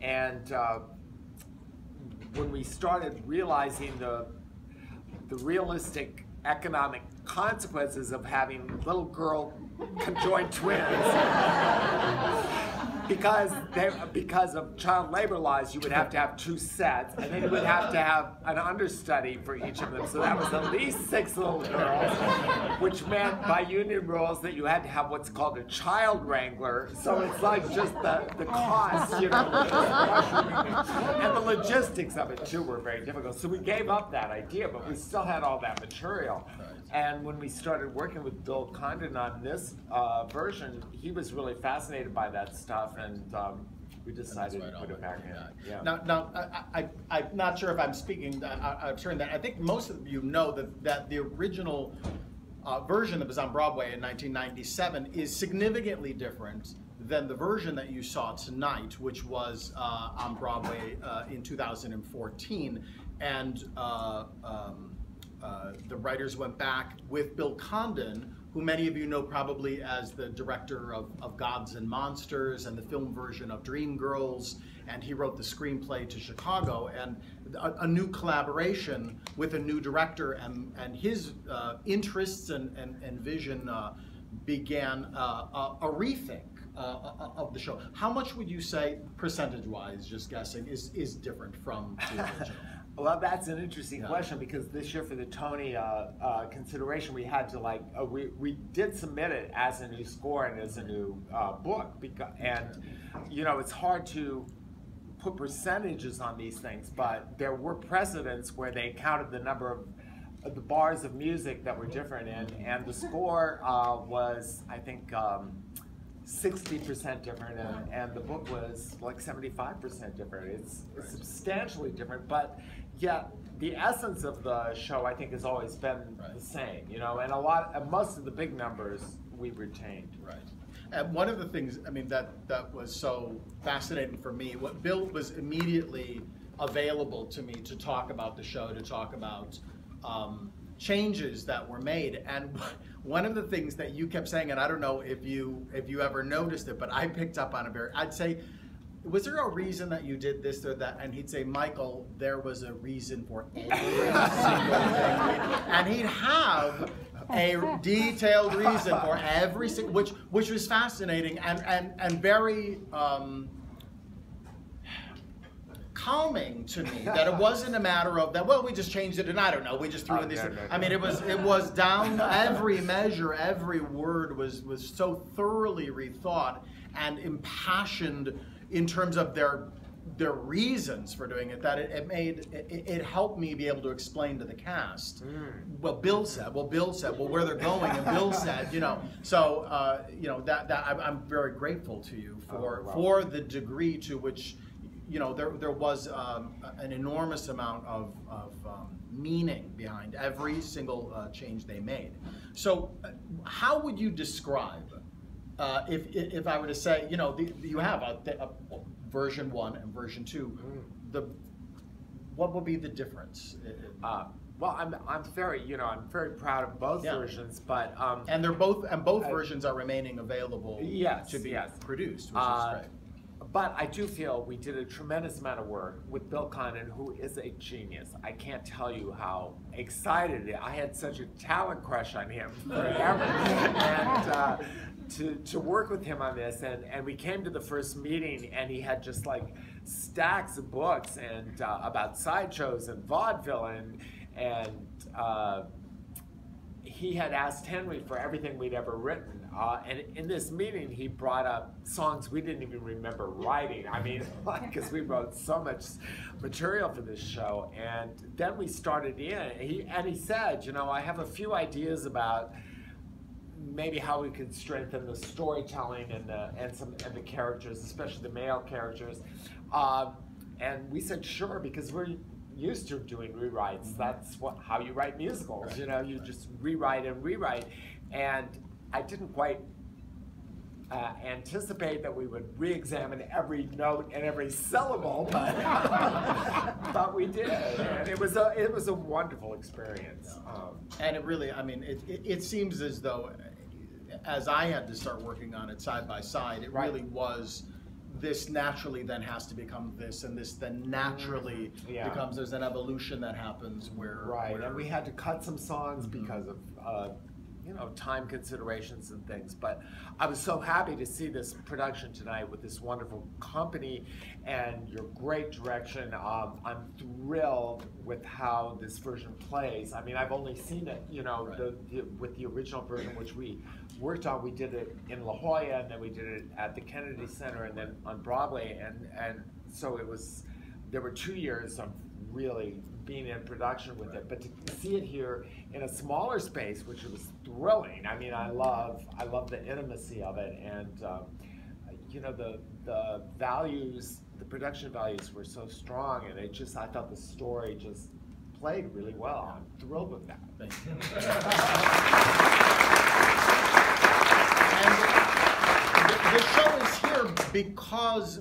And when we started realizing the realistic economic consequences of having little girl conjoined twins, because of child labor laws, you would have to have 2 sets, and then you would have to have an understudy for each of them. So that was at least 6 little girls, which meant by union rules that you had to have what's called a child wrangler. So it's like just the cost, you know, and the logistics of it too were very difficult. So we gave up that idea, but we still had all that material. And when we started working with Bill Condon on this version, he was really fascinated by that stuff, and we decided to put it back in. Yeah. Now, I'm not sure if I'm speaking a turn that I think most of you know that the original version that was on Broadway in 1997 is significantly different than the version that you saw tonight, which was on Broadway in 2014, and the writers went back with Bill Condon, who many of you know probably as the director of Gods and Monsters and the film version of Dreamgirls, and he wrote the screenplay to Chicago, and a new collaboration with a new director, and his interests and vision began a rethink of the show. How much would you say, percentage-wise, just guessing, is different from the original? Well, that's an interesting question, because this year for the Tony consideration, we had to we did submit it as a new score and as a new book, and you know, it's hard to put percentages on these things, but there were precedents where they counted the number of the bars of music that were different, and the score was, I think, 60% different, and the book was like 75% different. It's substantially different, but yet the essence of the show, I think, has always been the same, you know, and most of the big numbers we've retained. Right. And one of the things, I mean, that was so fascinating for me, what Bill was immediately available to me to talk about the show, to talk about changes that were made, and one of the things that you kept saying, and I don't know if you ever noticed it, but I picked up on it I'd say, was there a reason that you did this or that? And he'd say, Michael, there was a reason for every single thing. And he'd have a detailed reason for every single, which was fascinating and very calming to me, that it wasn't a matter of that, well, we just changed it and I don't know, we just threw in this. I mean, it was down every measure, every word was so thoroughly rethought and impassioned in terms of their reasons for doing it, that it helped me be able to explain to the cast. Well, Bill said, well, where they're going, and Bill said, you know. So, you know, that I'm very grateful to you for the degree to which, you know, there was an enormous amount of meaning behind every single change they made. So, how would you describe, if I were to say, you know, you have a version 1 and version 2, what would be the difference? Well, I'm very, you know, I'm very proud of both versions, but and both versions are remaining available to be produced, which is great. But I do feel we did a tremendous amount of work with Bill Condon, who is a genius. I can't tell you how excited I had such a talent crush on him forever. And to work with him on this, and we came to the first meeting, and he had just like stacks of books and about sideshows and vaudeville, and he had asked Henry for everything we'd ever written. And in this meeting, he brought up songs we didn't even remember writing. I mean, because we wrote so much material for this show. And then we started in, and he said, you know, I have a few ideas about maybe how we could strengthen the storytelling and the characters, especially the male characters. And we said, sure, because we're used to doing rewrites. That's how you write musicals. You know, you just rewrite and rewrite. And I didn't quite anticipate that we would re-examine every note and every syllable, but we did, and it was a wonderful experience. And it really, I mean, it seems as though, as I had to start working on it side by side, it really was this naturally then has to become this, and this then naturally becomes, there's an evolution that happens where... Right, and we had to cut some songs because of, you know, time considerations and things, but I was so happy to see this production tonight with this wonderful company and your great direction. I'm thrilled with how this version plays. I mean, I've only seen it, you know, with the original version, which we worked on. We did it in La Jolla, and then we did it at the Kennedy Center, and then on Broadway, and so it was, there were 2 years of really being in production with it, but to see it here in a smaller space, which was thrilling. I mean, I love the intimacy of it, and you know, the values, the production values were so strong, and it just, I thought the story just played really well. I'm thrilled with that. Thank you. And the show is here because